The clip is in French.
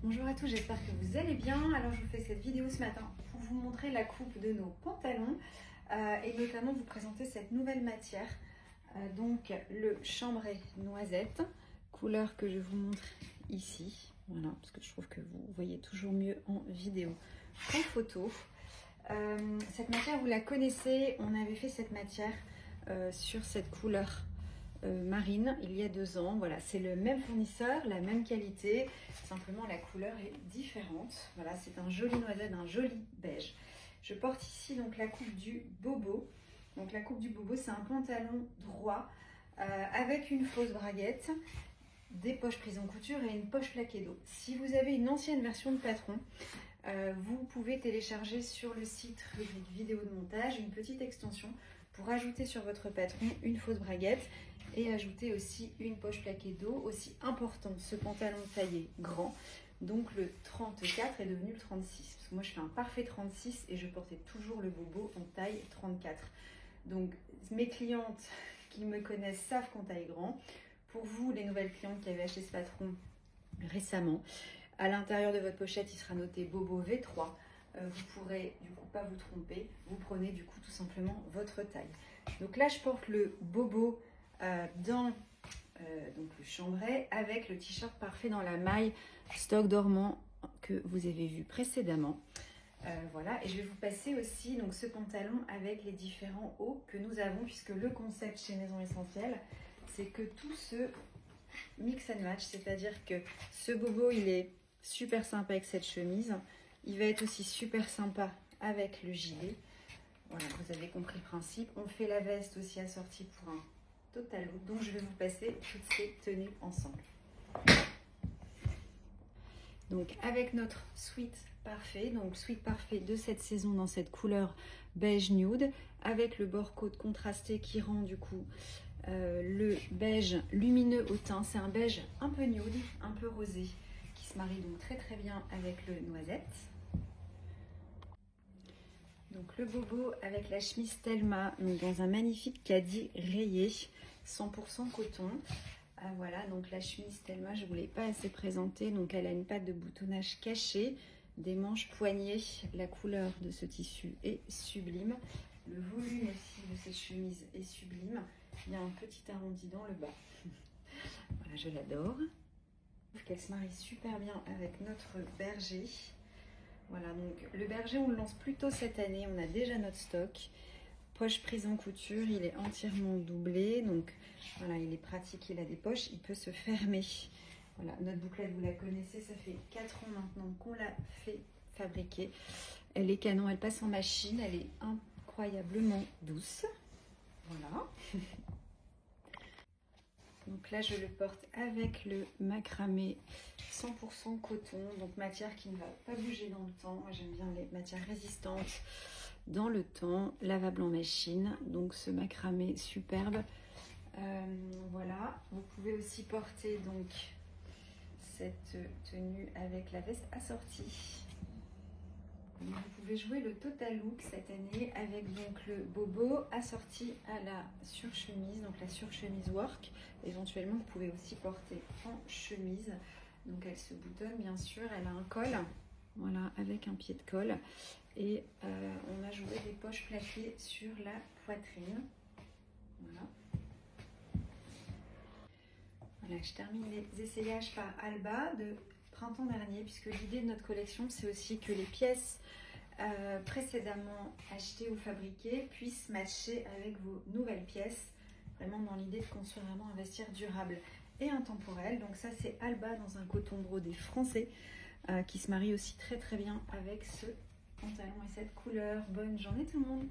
Bonjour à tous, j'espère que vous allez bien. Alors je vous fais cette vidéo ce matin pour vous montrer la coupe de nos pantalons et notamment vous présenter cette nouvelle matière, donc le chambray noisette, couleur que je vous montre ici, voilà, parce que je trouve que vous voyez toujours mieux en vidéo qu'en photo. Cette matière vous la connaissez, on avait fait cette matière sur cette couleur marine il y a 2 ans. Voilà, c'est le même fournisseur, la même qualité, simplement la couleur est différente. Voilà, c'est un joli noisette, un joli beige. Je porte ici donc la coupe du bobo. Donc la coupe du bobo, c'est un pantalon droit avec une fausse braguette, des poches prises en couture et une poche plaquée dos. Si vous avez une ancienne version de patron, vous pouvez télécharger sur le site rubrique vidéo de montage une petite extension pour ajouter sur votre patron une fausse braguette et ajouter aussi une poche plaquée dos. Aussi important, ce pantalon taillé grand, donc le 34 est devenu le 36, parce que moi je fais un parfait 36 et je portais toujours le bobo en taille 34. Donc mes clientes qui me connaissent savent qu'on taille grand. Pour vous, les nouvelles clientes qui avaient acheté ce patron récemment, à l'intérieur de votre pochette il sera noté bobo V3. Vous pourrez du coup pas vous tromper, vous prenez du coup tout simplement votre taille. Donc là je porte le bobo dans donc le chambray avec le t-shirt parfait dans la maille stock dormant que vous avez vu précédemment. Voilà, et je vais vous passer aussi donc ce pantalon avec les différents hauts que nous avons, puisque le concept chez Maison Essentielle, c'est que tout se mix and match, c'est-à-dire que ce bobo il est super sympa avec cette chemise, il va être aussi super sympa avec le gilet. Voilà, vous avez compris le principe. On fait la veste aussi assortie pour un total look, donc je vais vous passer toutes ces tenues ensemble. Donc avec notre sweat parfait, donc sweat parfait de cette saison dans cette couleur beige nude, avec le bord côte contrasté qui rend du coup le beige lumineux au teint. C'est un beige un peu nude, un peu rosé, qui se marie donc très très bien avec le noisette. Donc le bobo avec la chemise Thelma, donc dans un magnifique caddie rayé, 100% coton. Voilà, donc la chemise Thelma, je ne vous l'ai pas assez présentée, donc elle a une patte de boutonnage caché, des manches poignées, la couleur de ce tissu est sublime, le volume aussi de cette chemise est sublime, il y a un petit arrondi dans le bas, voilà, je l'adore. Je trouve qu'elle se marie super bien avec notre berger. Voilà, donc le berger on le lance plutôt cette année, on a déjà notre stock. Poche prise en couture, il est entièrement doublé, donc voilà, il est pratique, il a des poches, il peut se fermer. Voilà, notre bouclette vous la connaissez, ça fait 4 ans maintenant qu'on l'a fait fabriquer. Elle est canon, elle passe en machine, elle est incroyablement douce. Voilà. Donc là, je le porte avec le macramé 100% coton, donc matière qui ne va pas bouger dans le temps. Moi, j'aime bien les matières résistantes dans le temps, lavable en machine. Donc ce macramé superbe. Voilà, vous pouvez aussi porter donc cette tenue avec la veste assortie. Vous pouvez jouer le total look cette année avec donc le bobo assorti à la surchemise, donc la surchemise work. Éventuellement, vous pouvez aussi porter en chemise. Donc elle se boutonne bien sûr, elle a un col, voilà, avec un pied de colle. Et on a joué des poches plaquées sur la poitrine. Voilà. Voilà, je termine les essayages par Alba de printemps dernier, puisque l'idée de notre collection, c'est aussi que les pièces précédemment achetées ou fabriquées puissent matcher avec vos nouvelles pièces, vraiment dans l'idée de construire vraiment un vestiaire durable et intemporel. Donc ça, c'est Alba dans un coton brodé français qui se marie aussi très très bien avec ce pantalon et cette couleur. Bonne journée tout le monde!